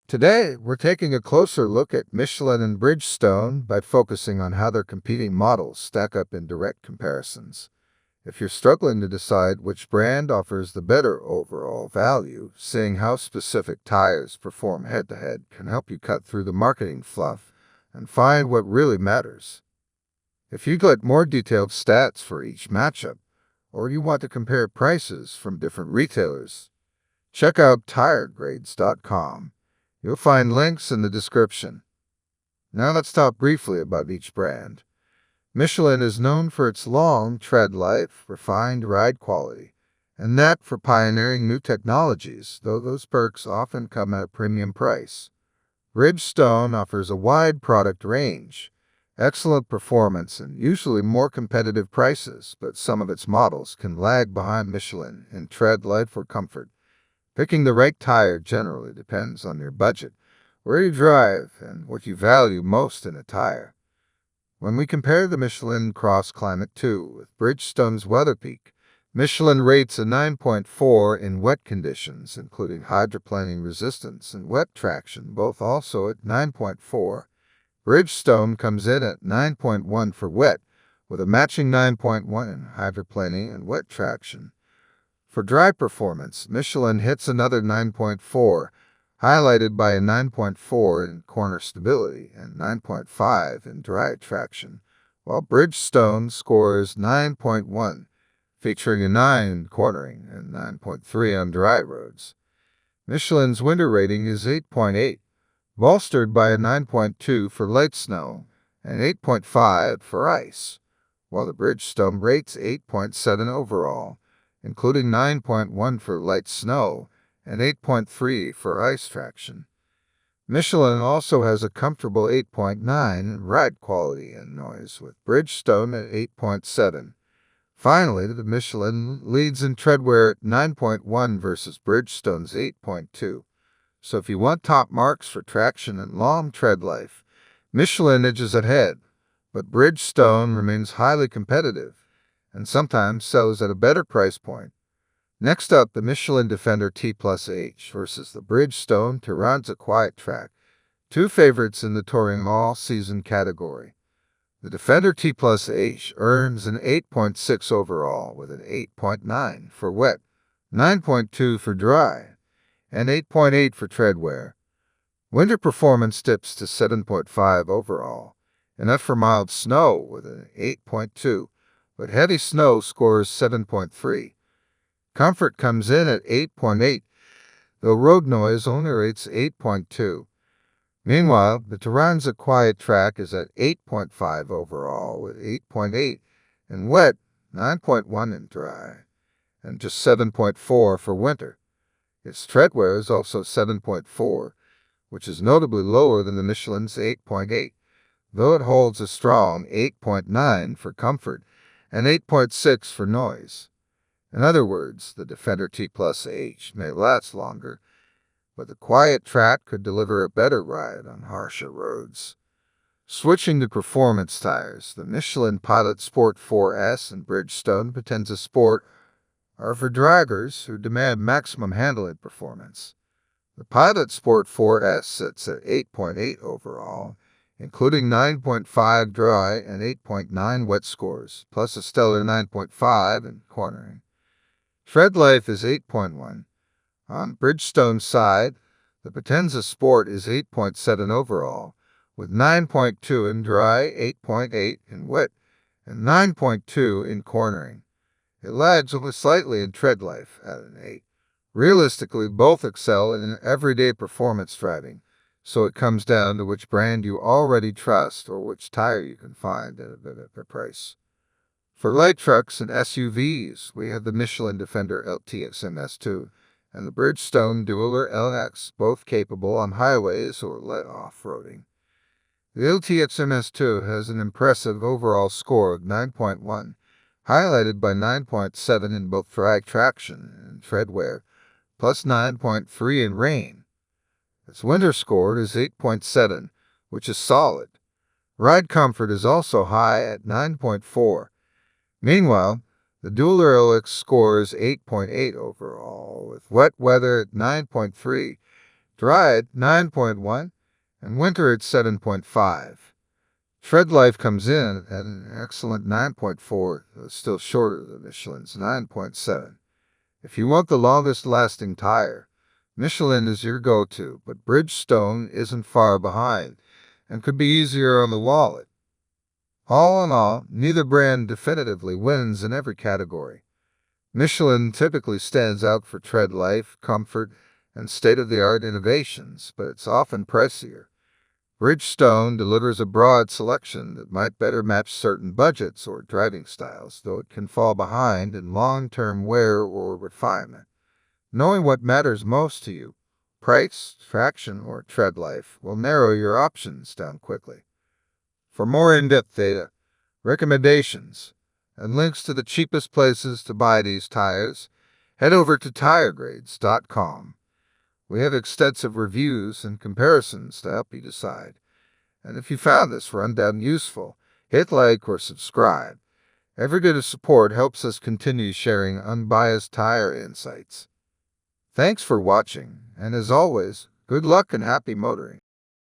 Today, we're taking a closer look at Michelin and Bridgestone by focusing on how their competing models stack up in direct comparisons. If you're struggling to decide which brand offers the better overall value, seeing how specific tires perform head-to-head can help you cut through the marketing fluff and find what really matters. If you'd like more detailed stats for each matchup, or you want to compare prices from different retailers, check out tiregrades.com. You'll find links in the description. Now let's talk briefly about each brand. Michelin is known for its long tread life, refined ride quality, and that for pioneering new technologies, though those perks often come at a premium price. Bridgestone offers a wide product range, excellent performance, and usually more competitive prices, but some of its models can lag behind Michelin in tread life or comfort. Picking the right tire generally depends on your budget, where you drive, and what you value most in a tire. When we compare the Michelin Cross Climate 2 with Bridgestone's Weatherpeak, Michelin rates a 9.4 in wet conditions, including hydroplaning resistance and wet traction, both also at 9.4. Bridgestone comes in at 9.1 for wet, with a matching 9.1 in hydroplaning and wet traction. For dry performance, Michelin hits another 9.4, highlighted by a 9.4 in corner stability and 9.5 in dry traction, while Bridgestone scores 9.1, featuring a 9 in cornering and 9.3 on dry roads. Michelin's winter rating is 8.8, bolstered by a 9.2 for light snow and 8.5 for ice, while the Bridgestone rates 8.7 overall, including 9.1 for light snow and 8.3 for ice traction. Michelin also has a comfortable 8.9 in ride quality and noise, with Bridgestone at 8.7. Finally, the Michelin leads in treadwear at 9.1 versus Bridgestone's 8.2. So if you want top marks for traction and long tread life, Michelin edges ahead, but Bridgestone remains highly competitive and sometimes sells at a better price point. Next up, the Michelin Defender T+H versus the Bridgestone Turanza Quiet Track, two favorites in the touring all-season category. The Defender T+H earns an 8.6 overall with an 8.9 for wet, 9.2 for dry, and 8.8 for treadwear. Winter performance dips to 7.5 overall, enough for mild snow with an 8.2, but heavy snow scores 7.3. Comfort comes in at 8.8, though road noise only rates 8.2. Meanwhile, the Turanza Quiet Track is at 8.5 overall with 8.8 in wet, 9.1 in dry, and just 7.4 for winter. Its treadwear is also 7.4, which is notably lower than the Michelin's 8.8, though it holds a strong 8.9 for comfort and 8.6 for noise. In other words, the Defender T+H may last longer, but the Quiet Track could deliver a better ride on harsher roads. Switching to performance tires, the Michelin Pilot Sport 4S and Bridgestone Potenza Sport are for drivers who demand maximum handling performance. The Pilot Sport 4S sits at 8.8 overall, including 9.5 dry and 8.9 wet scores, plus a stellar 9.5 in cornering. Tread life is 8.1. On Bridgestone's side, the Potenza Sport is 8.7 overall, with 9.2 in dry, 8.8 in wet, and 9.2 in cornering. It lags only slightly in tread life at an 8. Realistically, both excel in everyday performance driving, so it comes down to which brand you already trust or which tire you can find at a better price. For light trucks and SUVs, we have the Michelin Defender LTXMS2 and the Bridgestone Dueler LX, both capable on highways or light off-roading. The LTXMS2 has an impressive overall score of 9.1, highlighted by 9.7 in both dry traction and treadwear, plus 9.3 in rain. Its winter score is 8.7, which is solid. Ride comfort is also high at 9.4. Meanwhile, the Dueler LX scores 8.8 overall, with wet weather at 9.3, dry at 9.1, and winter at 7.5. Tread life comes in at an excellent 9.4, though still short of the Michelin's 9.7. If you want the longest lasting tire, Michelin is your go-to, but Bridgestone isn't far behind and could be easier on the wallet. All in all, neither brand definitively wins in every category. Michelin typically stands out for tread life, comfort, and state-of-the-art innovations, but it's often pricier. Bridgestone delivers a broad selection that might better match certain budgets or driving styles, though it can fall behind in long-term wear or refinement. Knowing what matters most to you, price, traction, or tread life, will narrow your options down quickly. For more in-depth data, recommendations, and links to the cheapest places to buy these tires, head over to tiregrades.com. We have extensive reviews and comparisons to help you decide. And if you found this rundown useful, hit like or subscribe. Every bit of support helps us continue sharing unbiased tire insights. Thanks for watching, and as always, good luck and happy motoring.